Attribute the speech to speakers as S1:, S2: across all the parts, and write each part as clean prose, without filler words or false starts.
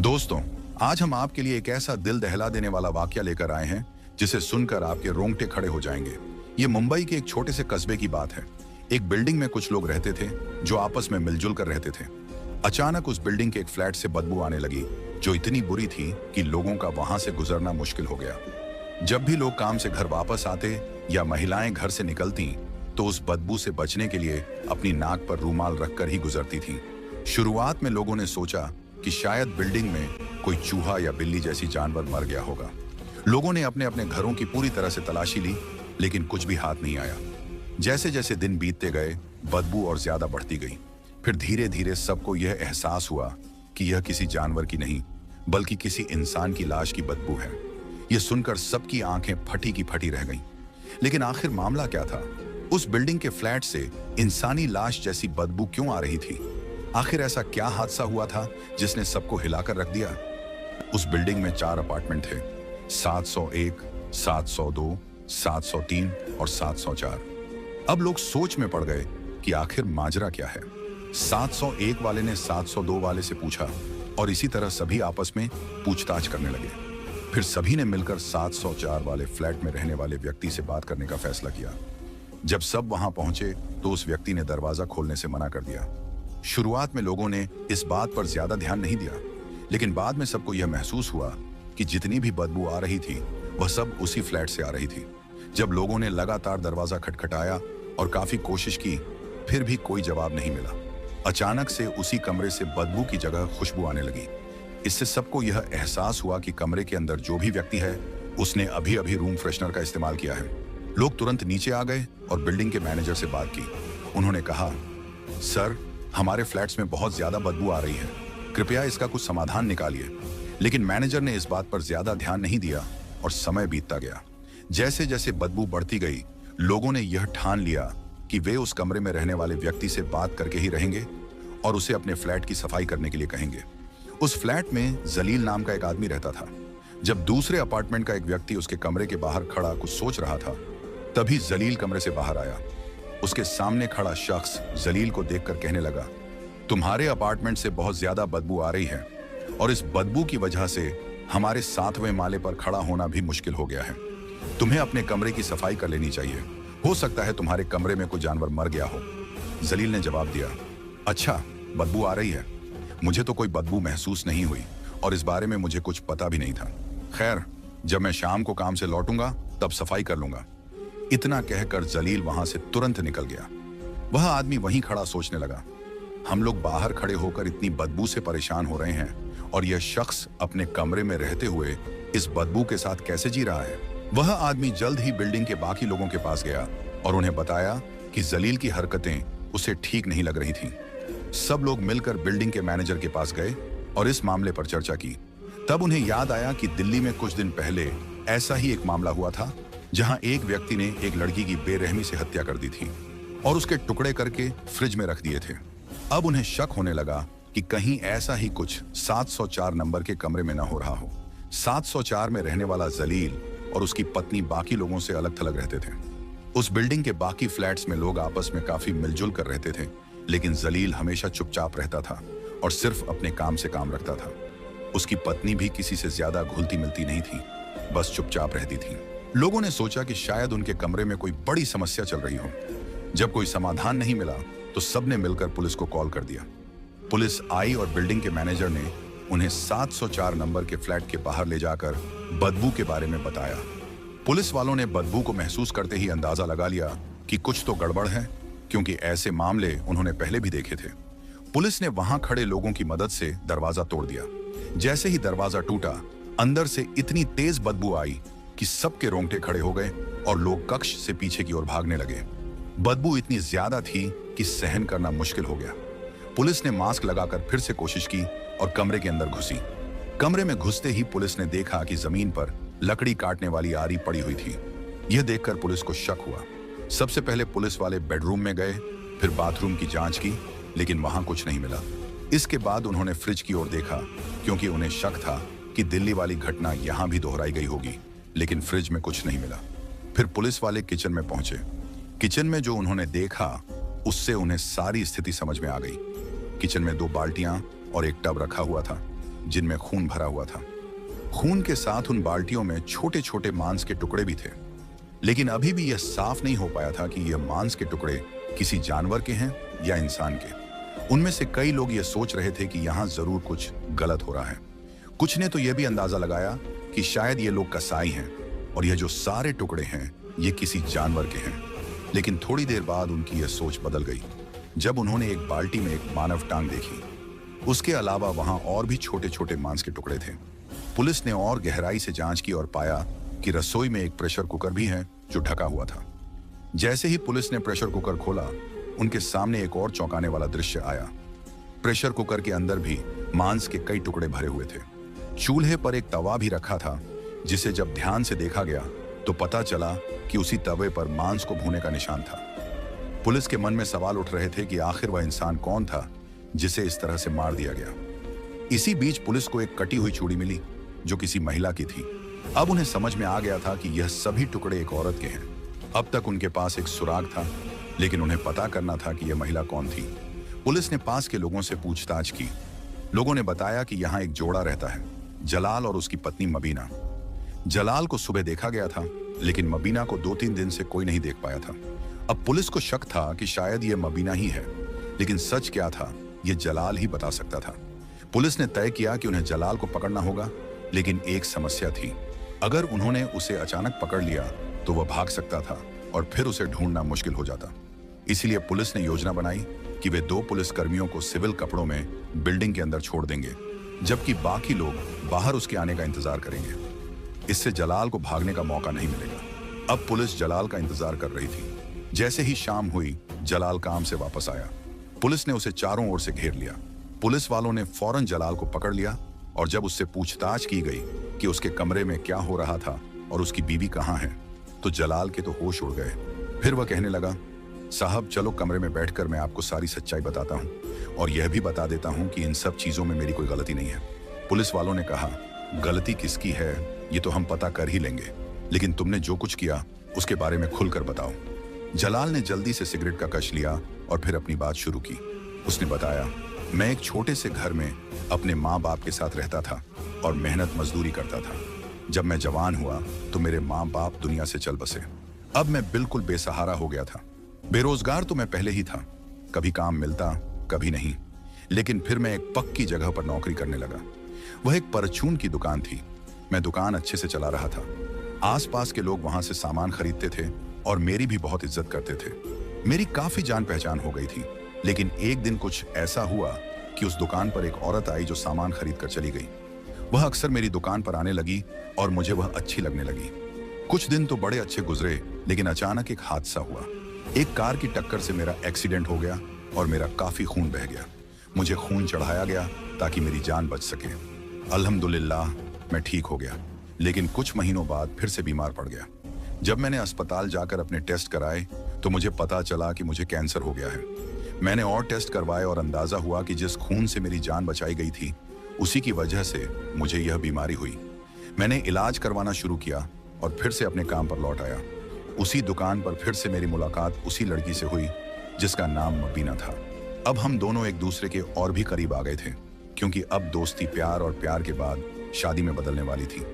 S1: दोस्तों, आज हम आपके लिए एक ऐसा दिल दहला देने वाला वाकया लेकर आए हैं जिसे सुनकर आपके रोंगटे खड़े हो जाएंगे। ये मुंबई के एक छोटे से कस्बे की बात है। एक बिल्डिंग में कुछ लोग रहते थे जो आपस में मिलजुल कर रहते थे। अचानक उस बिल्डिंग के एक फ्लैट से बदबू आने लगी जो इतनी बुरी थी कि लोगों का वहां से गुजरना मुश्किल हो गया। जब भी लोग काम से घर वापस आते या महिलाएं घर से निकलती तो उस बदबू से बचने के लिए अपनी नाक पर रूमाल रखकर ही गुजरती थी। शुरुआत में लोगों ने सोचा कि शायद बिल्डिंग में कोई चूहा या बिल्ली जैसी जानवर मर गया होगा। लोगों ने अपने अपने घरों की पूरी तरह से तलाशी ली, लेकिन कुछ भी हाथ नहीं आया। जैसे जैसे दिन बीतते गए, बदबू और ज्यादा बढ़ती गई। फिर धीरे धीरे सबको यह एहसास हुआ कि यह किसी जानवर की नहीं, बल्कि किसी इंसान की लाश की बदबू है। यह सुनकर सबकी आंखें फटी की फटी रह गईं। लेकिन आखिर मामला क्या था? उस बिल्डिंग के फ्लैट से इंसानी लाश जैसी बदबू क्यों आ रही थी? आखिर ऐसा क्या हादसा हुआ था जिसने सबको हिलाकर रख दिया? उस बिल्डिंग में 4 अपार्टमेंट थे, 701, 702, 703 और 704। अब लोग सोच में पड़ गए कि आखिर माजरा क्या है। 701 वाले ने 702 वाले से पूछा और इसी तरह सभी आपस में पूछताछ करने लगे। फिर सभी ने मिलकर 704 वाले फ्लैट में रहने वाले व्यक्ति से बात करने का फैसला किया। जब सब वहां पहुंचे तो उस व्यक्ति ने दरवाजा खोलने से मना कर दिया। शुरुआत में लोगों ने इस बात पर ज्यादा ध्यान नहीं दिया, लेकिन बाद में सबको यह महसूस हुआ कि जितनी भी बदबू आ रही थी वह सब उसी फ्लैट से आ रही थी। जब लोगों ने लगातार दरवाजा खटखटाया और काफी कोशिश की, फिर भी कोई जवाब नहीं मिला। अचानक से उसी कमरे से बदबू की जगह खुशबू आने लगी। इससे सबको यह एहसास हुआ कि कमरे के अंदर जो भी व्यक्ति है उसने अभी अभी रूम फ्रेशनर का इस्तेमाल किया है। लोग तुरंत नीचे आ गए और बिल्डिंग के मैनेजर से बात की। उन्होंने कहा, सर, हमारे फ्लैट्स में बहुत ज्यादा बदबू आ रही है, कृपया इसका कुछ समाधान निकालिए। लेकिन मैनेजर ने इस बात पर ज्यादा ध्यान नहीं दिया और समय बीतता गया। जैसे जैसे बदबू बढ़ती गई, लोगों ने यह ठान लिया कि वे उस कमरे में रहने वाले व्यक्ति से बात करके ही रहेंगे और उसे अपने फ्लैट की सफाई करने के लिए कहेंगे। उस फ्लैट में जलील नाम का एक आदमी रहता था। जब दूसरे अपार्टमेंट का एक व्यक्ति उसके कमरे के बाहर खड़ा कुछ सोच रहा था, तभी जलील कमरे से बाहर आया। उसके सामने खड़ा शख्स जलील को देखकर कहने लगा, तुम्हारे अपार्टमेंट से बहुत ज्यादा बदबू आ रही है और इस बदबू की वजह से हमारे 7वें माले पर खड़ा होना भी मुश्किल हो गया है। तुम्हें अपने कमरे की सफाई कर लेनी चाहिए। हो सकता है तुम्हारे कमरे में कोई जानवर मर गया हो। जलील ने जवाब दिया, अच्छा, बदबू आ रही है। मुझे तो कोई बदबू महसूस नहीं हुई और इस बारे में मुझे कुछ पता भी नहीं था। खैर, जब मैं शाम को काम से लौटूंगा तब सफाई कर लूंगा। इतना कहकर जलील वहां से तुरंत निकल गया। वह आदमी वहीं खड़ा सोचने लगा, हम लोग बाहर खड़े होकर इतनी बदबू से परेशान हो रहे हैं और यह शख्स अपने कमरे में रहते हुए इस बदबू के साथ कैसे जी रहा है। वह आदमी जल्द ही बिल्डिंग के बाकी लोगों के पास गया और उन्हें बताया कि जलील की हरकतें उसे ठीक नहीं लग रही थीं। सब लोग मिलकर बिल्डिंग के मैनेजर के पास गए और इस मामले पर चर्चा की। तब उन्हें याद आया कि दिल्ली में कुछ दिन पहले ऐसा ही एक मामला हुआ था, जहां एक व्यक्ति ने एक लड़की की बेरहमी से हत्या कर दी थी और उसके टुकड़े करके फ्रिज में रख दिए थे। अब उन्हें शक होने लगा कि कहीं ऐसा ही कुछ 704 नंबर के कमरे में न हो रहा हो। 704 में रहने वाला जलील और उसकी पत्नी बाकी लोगों से अलग थलग रहते थे। उस बिल्डिंग के बाकी फ्लैट्स में लोग आपस में काफी मिलजुल कर रहते थे, लेकिन जलील हमेशा चुपचाप रहता था और सिर्फ अपने काम से काम रखता था। उसकी पत्नी भी किसी से ज्यादा घुलती मिलती नहीं थी, बस चुपचाप रहती थी। लोगों ने सोचा कि शायद उनके कमरे में कोई बड़ी समस्या चल रही हो। जब कोई समाधान नहीं मिला तो सबने मिलकर पुलिस को कॉल कर दिया। पुलिस आई और बिल्डिंग के मैनेजर ने उन्हें 704 नंबर के फ्लैट के बाहर ले जाकर बदबू के बारे में बताया। पुलिस वालों ने बदबू को महसूस करते ही अंदाजा लगा लिया कि कुछ तो गड़बड़ है, क्योंकि ऐसे मामले उन्होंने पहले भी देखे थे। पुलिस ने वहां खड़े लोगों की मदद से दरवाजा तोड़ दिया। जैसे ही दरवाजा टूटा, अंदर से इतनी तेज बदबू आई कि सबके रोंगटे खड़े हो गए और लोग कक्ष से पीछे की ओर भागने लगे। बदबू इतनी ज्यादा थी कि सहन करना मुश्किल हो गया। पुलिस ने मास्क लगाकर फिर से कोशिश की और कमरे के अंदर घुसी। कमरे में घुसते ही पुलिस ने देखा कि जमीन पर लकड़ी काटने वाली आरी पड़ी हुई थी। यह देखकर पुलिस को शक हुआ। सबसे पहले पुलिस वाले बेडरूम में गए, फिर बाथरूम की जांच की, लेकिन वहां कुछ नहीं मिला। इसके बाद उन्होंने फ्रिज की ओर देखा, क्योंकि उन्हें शक था कि दिल्ली वाली घटना यहां भी दोहराई गई होगी, लेकिन फ्रिज में कुछ नहीं मिला। फिर पुलिस वाले किचन में पहुंचे। किचन में जो उन्होंने देखा उससे उन्हें सारी स्थिति समझ में आ गई। किचन में 2 बाल्टियां और एक टब रखा हुआ था। जिनमें खून भरा हुआ था। खून के साथ उन बाल्टियों में छोटे छोटे मांस के टुकड़े भी थे, लेकिन अभी भी यह साफ नहीं हो पाया था कि यह मांस के टुकड़े किसी जानवर के हैं या इंसान के। उनमें से कई लोग यह सोच रहे थे कि यहां जरूर कुछ गलत हो रहा है। कुछ ने तो यह भी अंदाजा लगाया कि शायद ये लोग कसाई हैं और यह जो सारे टुकड़े हैं ये किसी जानवर के हैं। लेकिन थोड़ी देर बाद उनकी यह सोच बदल गई जब उन्होंने एक बाल्टी में एक मानव टांग देखी। उसके अलावा वहां और भी छोटे छोटे मांस के टुकड़े थे। पुलिस ने और गहराई से जांच की और पाया कि रसोई में एक प्रेशर कुकर भी है जो ढका हुआ था। जैसे ही पुलिस ने प्रेशर कुकर खोला, उनके सामने एक और चौंकाने वाला दृश्य आया। प्रेशर कुकर के अंदर भी मांस के कई टुकड़े भरे हुए थे। चूल्हे पर एक तवा भी रखा था, जिसे जब ध्यान से देखा गया तो पता चला कि उसी तवे पर मांस को भूने का निशान था। पुलिस के मन में सवाल उठ रहे थे कि आखिर वह इंसान कौन था जिसे इस तरह से मार दिया गया। इसी बीच पुलिस को एक कटी हुई चूड़ी मिली जो किसी महिला की थी। अब उन्हें समझ में आ गया था कि यह सभी टुकड़े एक औरत के हैं। अब तक उनके पास एक सुराग था, लेकिन उन्हें पता करना था कि यह महिला कौन थी। पुलिस ने पास के लोगों से पूछताछ की। लोगों ने बताया कि यहाँ एक जोड़ा रहता है, जलाल और उसकी पत्नी मबीना। जलाल को सुबह देखा गया था, लेकिन मबीना को 2-3 दिन से कोई नहीं देख पाया था। अब पुलिस को शक था कि शायद यह मबीना ही है, लेकिन सच क्या था यह जलाल ही बता सकता था। पुलिस ने तय किया कि उन्हें जलाल को पकड़ना होगा, लेकिन एक समस्या थी। अगर उन्होंने उसे अचानक पकड़ लिया तो वह भाग सकता था और फिर उसे ढूंढना मुश्किल हो जाता। इसलिए पुलिस ने योजना बनाई कि वे 2 पुलिसकर्मियों को सिविल कपड़ों में बिल्डिंग के अंदर छोड़ देंगे, जबकि बाकी लोग बाहर उसके आने का इंतजार करेंगे। इससे जलाल को भागने का मौका नहीं मिलेगा। अब पुलिस जलाल का इंतजार कर रही थी। जैसे ही शाम हुई, जलाल काम से वापस आया। पुलिस ने उसे चारों ओर से घेर लिया। पुलिस वालों ने फौरन जलाल को पकड़ लिया और जब उससे पूछताछ की गई कि उसके कमरे में क्या हो रहा था और उसकी बीवी कहाँ है, तो जलाल के तो होश उड़ गए। फिर वह कहने लगा, साहब चलो कमरे में बैठकर मैं आपको सारी सच्चाई बताता हूँ और यह भी बता देता हूँ कि इन सब चीजों में मेरी कोई गलती नहीं है। पुलिस वालों ने कहा, गलती किसकी है ये तो हम पता कर ही लेंगे, लेकिन तुमने जो कुछ किया उसके बारे में खुलकर बताओ। जलाल ने जल्दी से सिगरेट का कश लिया और फिर अपनी बात शुरू की। उसने बताया, मैं एक छोटे से घर में अपने माँ बाप के साथ रहता था और मेहनत मजदूरी करता था। जब मैं जवान हुआ तो मेरे माँ बाप दुनिया से चल बसे। अब मैं बिल्कुल बेसहारा हो गया था। बेरोजगार तो मैं पहले ही था, कभी काम मिलता कभी नहीं। लेकिन फिर मैं एक पक्की जगह पर नौकरी करने लगा। वह एक परचून की दुकान थी। मैं दुकान अच्छे से चला रहा था। आसपास के लोग वहां से सामान खरीदते थे और मेरी भी बहुत इज्जत करते थे। मेरी काफी जान पहचान हो गई थी। लेकिन एक दिन कुछ ऐसा हुआ कि उस दुकान पर एक औरत आई जो सामान खरीद कर चली गई। वह अक्सर मेरी दुकान पर आने लगी और मुझे वह अच्छी लगने लगी। कुछ दिन तो बड़े अच्छे गुजरे, लेकिन अचानक एक हादसा हुआ। एक कार की टक्कर से मेरा एक्सीडेंट हो गया और मेरा काफी खून बह गया। मुझे खून चढ़ाया गया ताकि मेरी जान बच सके। अल्हम्दुलिल्लाह मैं ठीक हो गया, लेकिन कुछ महीनों बाद फिर से बीमार पड़ गया। जब मैंने अस्पताल जाकर अपने टेस्ट कराए तो मुझे पता चला कि मुझे कैंसर हो गया है। मैंने और टेस्ट करवाए और अंदाजा हुआ कि जिस खून से मेरी जान बचाई गई थी उसी की वजह से मुझे यह बीमारी हुई। मैंने इलाज करवाना शुरू किया और फिर से अपने काम पर लौट आया। उसी दुकान पर फिर से मेरी मुलाकात उसी लड़की से हुई जिसका नाम मबीना था। अब हम दोनों एक दूसरे के और भी करीब आ गए थे, क्योंकि अब दोस्ती प्यार और प्यार के बाद शादी में बदलने वाली थी।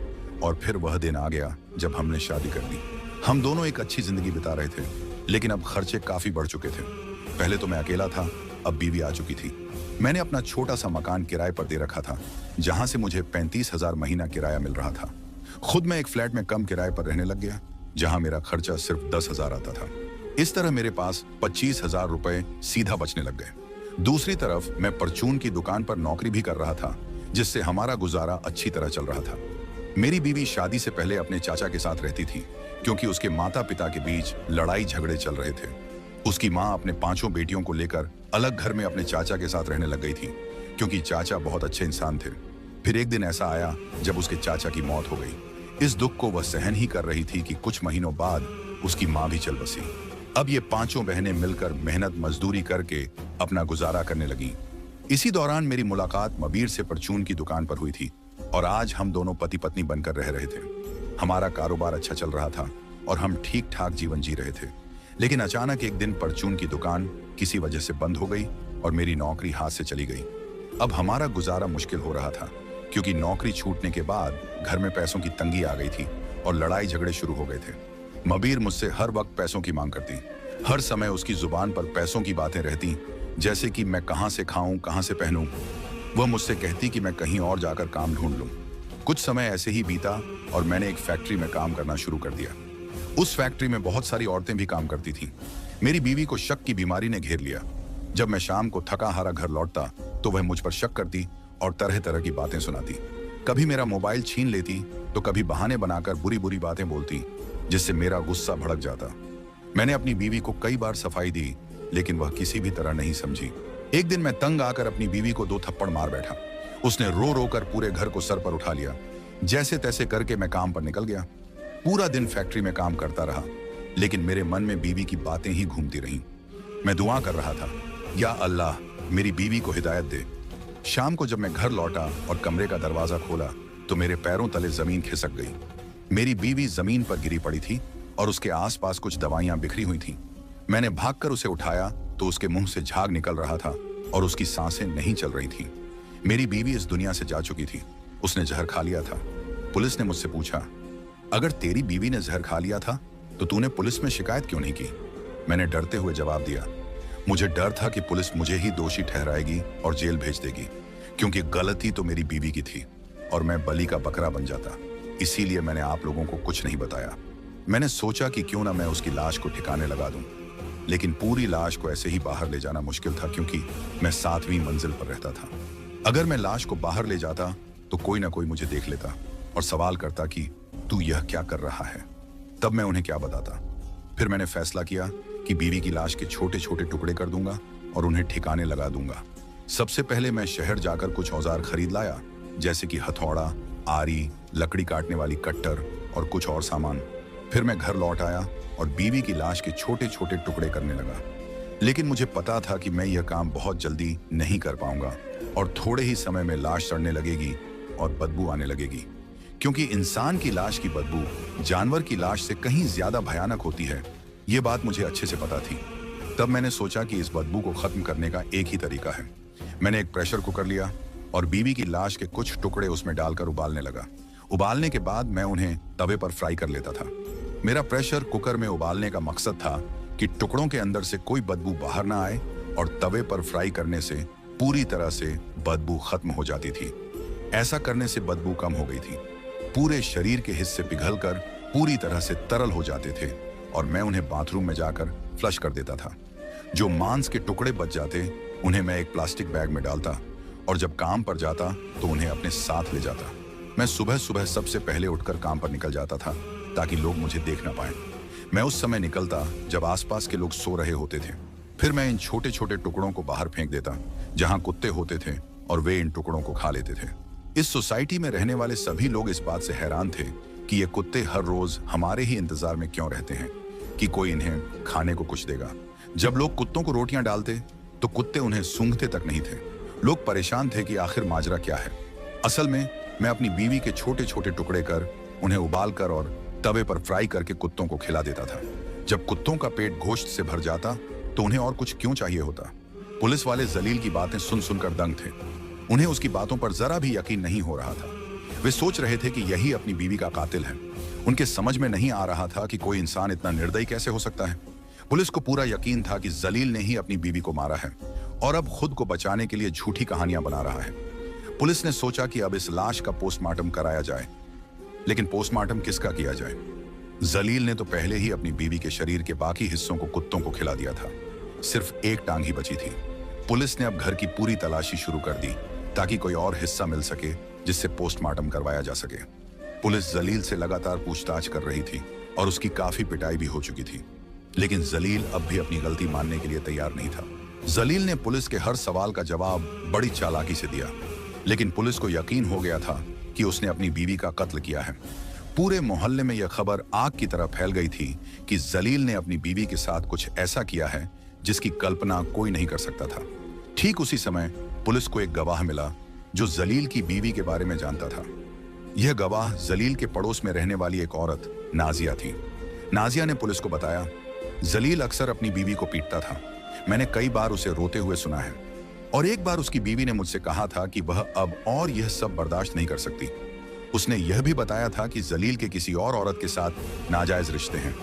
S1: और फिर वह दिन आ गया जब हमने शादी कर ली। हम दोनों एक अच्छी जिंदगी बिता रहे थे, लेकिन अब खर्चे काफी बढ़ चुके थे। पहले तो मैं अकेला था, अब बीवी आ चुकी थी। मैंने अपना छोटा सा मकान किराए पर दे रखा था, जहां से मुझे 35,000 महीना किराया मिल रहा था। खुद मैं एक फ्लैट में कम किराए पर रहने लग गया, जहां मेरा खर्चा सिर्फ 10,000 आता था। इस तरह मेरे पास 25,000 रुपए सीधा बचने लग गए। दूसरी तरफ मैं परचून की दुकान पर नौकरी भी कर रहा था, जिससे हमारा गुजारा अच्छी तरह चल रहा था। मेरी बीवी शादी से पहले अपने चाचा के साथ रहती थी, क्योंकि उसके माता पिता के बीच लड़ाई झगड़े चल रहे थे। उसकी माँ अपने 5 बेटियों को लेकर अलग घर में अपने चाचा के साथ रहने लग गई थी, क्योंकि चाचा बहुत अच्छे इंसान थे। फिर एक दिन ऐसा आया जब उसके चाचा की मौत हो गई। इस दुख को वह सहन ही कर रही थी कि कुछ महीनों बाद उसकी माँ भी चल बसी। अब ये 5 बहनें मिलकर मेहनत मजदूरी करके अपना गुजारा करने लगी। इसी दौरान मेरी मुलाकात मबीर से परचून की दुकान पर हुई थी और आज हम दोनों पति पत्नी बनकर रह रहे थे। हमारा कारोबार अच्छा चल रहा था और हम ठीक ठाक जीवन जी रहे थे। लेकिन अचानक एक दिन परचून की दुकान किसी वजह से बंद हो गई और मेरी नौकरी हाथ से चली गई। अब हमारा गुजारा मुश्किल हो रहा था, क्योंकि नौकरी छूटने के बाद घर में पैसों की तंगी आ गई थी और लड़ाई झगड़े शुरू हो गए थे। मबीर मुझसे हर वक्त पैसों की मांग करती। हर समय उसकी जुबान पर पैसों की बातें रहती, जैसे कि मैं कहाँ से खाऊं, कहाँ से पहनूं। वह मुझसे कहती कि मैं कहीं और जाकर काम ढूंढ लूं। कुछ समय ऐसे ही बीता और मैंने एक फैक्ट्री में काम करना शुरू कर दिया। उस फैक्ट्री में बहुत सारी औरतें भी काम करती थीं। मेरी बीवी को शक की बीमारी ने घेर लिया। जब मैं शाम को थका हारा घर लौटता तो वह मुझ पर शक करती और तरह तरह की बातें सुनाती। कभी मेरा मोबाइल छीन लेती तो कभी बहाने बनाकर बुरी बुरी बातें बोलती, जिससे मेरा गुस्सा भड़क जाता। मैंने अपनी बीवी को कई बार सफाई दी, लेकिन वह किसी भी तरह नहीं समझी। एक दिन मैं तंग आकर अपनी बीवी को 2 थप्पड़ मार बैठा। उसने रो रो कर पूरे घर को सर पर उठा लिया। जैसे तैसे करके मैं काम पर निकल गया। पूरा दिन फैक्ट्री में काम करता रहा, लेकिन मेरे मन में बीवी की बातें ही घूमती रहीं। मैं दुआ कर रहा था, या अल्लाह मेरी बीवी को हिदायत दे। शाम को जब मैं घर लौटा और कमरे का दरवाजा खोला तो मेरे पैरों तले जमीन खिसक गई। मेरी बीवी जमीन पर गिरी पड़ी थी और उसके आसपास कुछ दवाइयां बिखरी हुई थीं। मैंने भागकर उसे उठाया तो उसके मुंह से झाग निकल रहा था और उसकी सांसें नहीं चल रही थीं। मेरी बीवी इस दुनिया से जा चुकी थी। उसने जहर खा लिया था। पुलिस ने मुझसे पूछा, अगर तेरी बीवी ने जहर खा लिया था तो तूने पुलिस में शिकायत क्यों नहीं की? मैंने डरते हुए जवाब दिया, मुझे डर था कि पुलिस मुझे ही दोषी ठहराएगी और जेल भेज देगी, क्योंकि गलती तो मेरी बीवी की थी और मैं बलि का बकरा बन जाता। इसीलिए मैंने आप लोगों को कुछ नहीं बताया। मैंने सोचा कि क्यों ना मैं उसकी लाश को ठिकाने लगा दूं, लेकिन पूरी लाश को ऐसे ही बाहर ले जाना मुश्किल था, क्योंकि मैं 7वीं मंजिल पर रहता था। अगर मैं लाश को बाहर ले जाता तो कोई ना कोई मुझे देख लेता और सवाल करता कि तू यह क्या कर रहा है। तब मैं उन्हें क्या बताता? फिर मैंने फैसला किया कि बीवी की लाश के छोटे छोटे टुकड़े कर दूंगा और उन्हें ठिकाने लगा दूंगा। सबसे पहले मैं शहर जाकर कुछ औजार खरीद लाया, जैसे कि हथौड़ा, आरी, लकड़ी काटने वाली कट्टर और कुछ और सामान। फिर मैं घर लौट आया और बीवी की लाश के छोटे छोटे टुकड़े करने लगा। लेकिन मुझे पता था कि मैं यह काम बहुत जल्दी नहीं कर पाऊंगा और थोड़े ही समय में लाश सड़ने लगेगी और बदबू आने लगेगी, क्योंकि इंसान की लाश की बदबू जानवर की लाश से कहीं ज्यादा भयानक होती है। ये बात मुझे अच्छे से पता थी। तब मैंने सोचा कि इस बदबू को खत्म करने का एक ही तरीका है। मैंने एक प्रेशर कुकर लिया और बीवी की लाश के कुछ टुकड़े उसमें डालकर उबालने लगा। उबालने के बाद मैं उन्हें तवे पर फ्राई कर लेता था। मेरा प्रेशर कुकर में उबालने का मकसद था कि टुकड़ों के अंदर से कोई बदबू बाहर ना आए और तवे पर फ्राई करने से पूरी तरह से बदबू खत्म हो जाती थी। ऐसा करने से बदबू कम हो गई थी। पूरे शरीर के हिस्से पिघलकर पूरी तरह से तरल हो जाते थे और मैं उन्हें बाथरूम में जाकर फ्लश कर देता था। जो मांस के टुकड़े बच जाते उन्हें मैं एक प्लास्टिक बैग में डालता और जब काम पर जाता तो उन्हें अपने साथ ले जाता। मैं सुबह सुबह सबसे पहले उठकर काम पर निकल जाता था ताकि लोग मुझे देख ना पाएं। मैं उस समय निकलता जब आसपास के लोग सो रहे होते थे। फिर मैं इन छोटे छोटे टुकड़ों को बाहर फेंक देता जहां कुत्ते होते थे और वे इन टुकड़ों को खा लेते थे। इस सोसाइटी में रहने वाले सभी लोग इस बात से हैरान थे कि ये कुत्ते हर रोज हमारे ही इंतजार में क्यों रहते हैं कि कोई इन्हें खाने को कुछ देगा। जब लोग कुत्तों को रोटियां डालते तो कुत्ते उन्हें सूंघते तक नहीं थे। लोग परेशान थे कि आखिर माजरा क्या है। असल में मैं अपनी बीवी के छोटे छोटे टुकड़े कर उन्हें उबाल कर और तवे पर फ्राई करके कुत्तों को खिला देता था। जब कुत्तों का पेट गोश्त से भर जाता तो उन्हें और कुछ क्यों चाहिए होता। पुलिस वाले जलील की बातें सुन सुनकर दंग थे। उन्हें उसकी बातों पर जरा भी यकीन नहीं हो रहा था। वे सोच रहे थे कि यही अपनी बीवी का कातिल है। उनके समझ में नहीं आ रहा था कि कोई इंसान इतना निर्दयी कैसे हो सकता है। पुलिस को पूरा यकीन था कि जलील ने ही अपनी बीवी को मारा है और अब खुद को बचाने के लिए झूठी कहानियां बना रहा है। पुलिस ने सोचा कि अब इस लाश का पोस्टमार्टम कराया जाए, लेकिन पोस्टमार्टम किसका किया जाए? जलील ने तो पहले ही अपनी बीवी के शरीर के बाकी हिस्सों को कुत्तों को खिला दिया था। सिर्फ एक टांग ही बची थी। पुलिस ने अब घर की पूरी तलाशी शुरू कर दी ताकि कोई और हिस्सा मिल सके जिससे पोस्टमार्टम करवाया जा सके। पुलिस जलील से लगातार पूछताछ कर रही थी और उसकी काफी पिटाई भी हो चुकी थी, लेकिन जलील अब भी अपनी गलती मानने के लिए तैयार नहीं था। जलील ने पुलिस के हर सवाल का जवाब बड़ी चालाकी से दिया, लेकिन पुलिस को यकीन हो गया था कि उसने अपनी बीवी का कत्ल किया है। पूरे मोहल्ले में यह खबर आग की तरह फैल गई थी कि जलील ने अपनी बीवी के साथ कुछ ऐसा किया है जिसकी कल्पना कोई नहीं कर सकता था। ठीक उसी समय पुलिस को एक गवाह मिला जो जलील की बीवी के बारे में जानता था। यह गवाह जलील के पड़ोस में रहने वाली एक औरत नाजिया थी। नाजिया ने पुलिस को बताया, जलील अक्सर अपनी बीवी को पीटता था। मैंने कई बार उसे रोते हुए सुना है। और एक बार उसकी बीवी ने मुझसे कहा था कि वह अब और यह सब बर्दाश्त नहीं कर सकती। उसने यह भी बताया था कि जलील के किसी और औरत के साथ नाजायज रिश्ते हैं।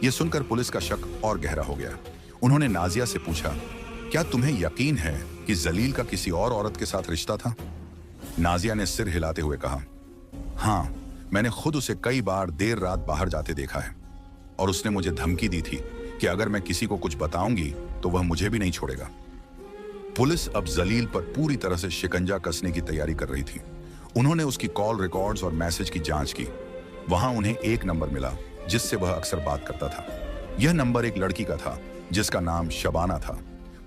S1: यह सुनकर पुलिस का शक और गहरा हो गया। उन्होंने नाजिया से पूछा, क्या तुम्हें यकीन है कि जलील का किसी और औरत के साथ रिश्ता था? नाजिया ने सिर हिलाते हुए कहा, हाँ, मैंने खुद उसे कई बार देर रात बाहर जाते देखा है और उसने मुझे धमकी दी थी कि अगर मैं किसी को कुछ बताऊंगी तो वह मुझे भी नहीं छोड़ेगा। पुलिस अब जलील पर पूरी तरह से शिकंजा कसने की तैयारी कर रही थी। उन्होंने उसकी कॉल रिकॉर्ड्स और मैसेज की जांच की। वहां उन्हें एक नंबर मिला जिससे वह अक्सर बात करता था। यह नंबर एक लड़की का था जिसका नाम शबाना था।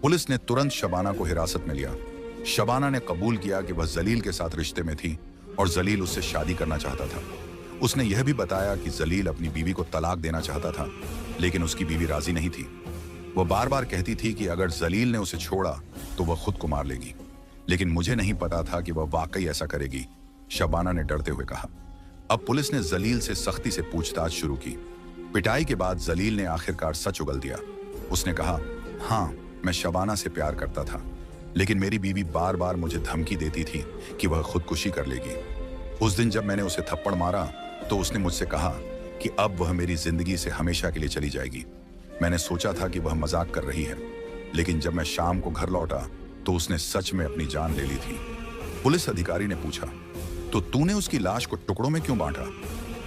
S1: पुलिस ने तुरंत शबाना को हिरासत में लिया। शबाना ने कबूल किया कि वह जलील के साथ रिश्ते में थी और जलील उससे शादी करना चाहता था। उसने यह भी बताया कि जलील अपनी बीवी को तलाक देना चाहता था, लेकिन उसकी बीवी राजी नहीं थी। वह बार बार कहती थी कि अगर जलील ने उसे छोड़ा तो वह खुद को मार लेगी, लेकिन मुझे नहीं पता था कि वह वाकई ऐसा करेगी, शबाना ने डरते हुए कहा। अब पुलिस ने जलील से सख्ती से पूछताछ शुरू की। पिटाई के बाद जलील ने आखिरकार सच उगल दिया। उसने कहा, हाँ, मैं शबाना से प्यार करता था, लेकिन मेरी बीवी बार बार मुझे धमकी देती थी कि वह खुदकुशी कर लेगी। उस दिन जब मैंने उसे थप्पड़ मारा तो उसने मुझसे कहा कि अब वह मेरी जिंदगी से हमेशा के लिए चली जाएगी। मैंने सोचा था कि वह मजाक कर रही है, लेकिन जब मैं शाम को घर लौटा तो उसने सच में अपनी जान ले ली थी। पुलिस अधिकारी ने पूछा, तो तूने उसकी लाश को टुकड़ों में क्यों बांटा?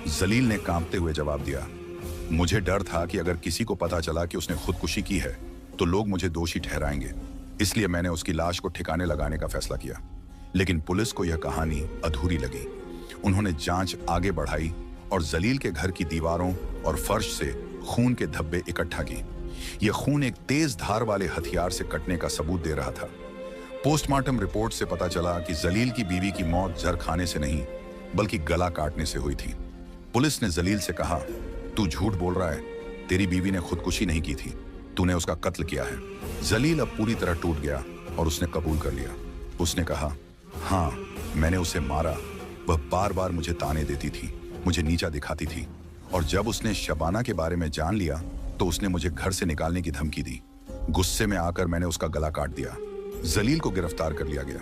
S1: जलील ने कांपते हुए जवाब दिया, मुझे डर था कि अगर किसी को पता चला कि उसने खुदकुशी की है तो लोग मुझे दोषी ठहराएंगे, इसलिए मैंने उसकी लाश को ठिकाने लगाने का फैसला किया। लेकिन पुलिस को यह कहानी अधूरी लगी। उन्होंने जांच आगे बढ़ाई और जलील के घर की दीवारों और फर्श से खून के धब्बे इकट्ठा की। यह खून एक तेज धार वाले हथियार से कटने का सबूत दे रहा था। पोस्टमार्टम रिपोर्ट से पता चला कि जलील की बीवी की मौत जहर खाने से नहीं बल्कि गला काटने से हुई थी। पुलिस ने जलील से कहा, तू झूठ बोल रहा है, तेरी बीवी ने खुदकुशी नहीं की थी, तूने उसका कत्ल किया है। जलील अब पूरी तरह टूट गया और उसने कबूल कर लिया। उसने कहा, हाँ, मैंने उसे मारा। वह बार बार मुझे ताने देती थी, मुझे नीचा दिखाती थी, और जब उसने शबाना के बारे में जान लिया तो उसने मुझे घर से निकालने की धमकी दी। गुस्से में आकर मैंने उसका गला काट दिया। जलील को गिरफ्तार कर लिया गया।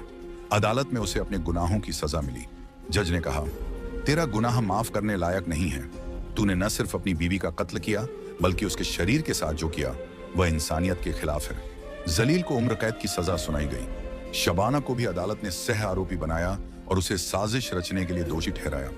S1: अदालत में उसे अपने गुनाहों की सजा मिली। जज ने कहा, तेरा गुनाह माफ करने लायक नहीं है। तूने न सिर्फ अपनी बीवी का कत्ल किया बल्कि उसके शरीर के साथ जो किया वह इंसानियत के खिलाफ है। जलील को उम्र कैद की सजा सुनाई गई। शबाना को भी अदालत ने सह आरोपी बनाया और उसे साजिश रचने के लिए दोषी ठहराया।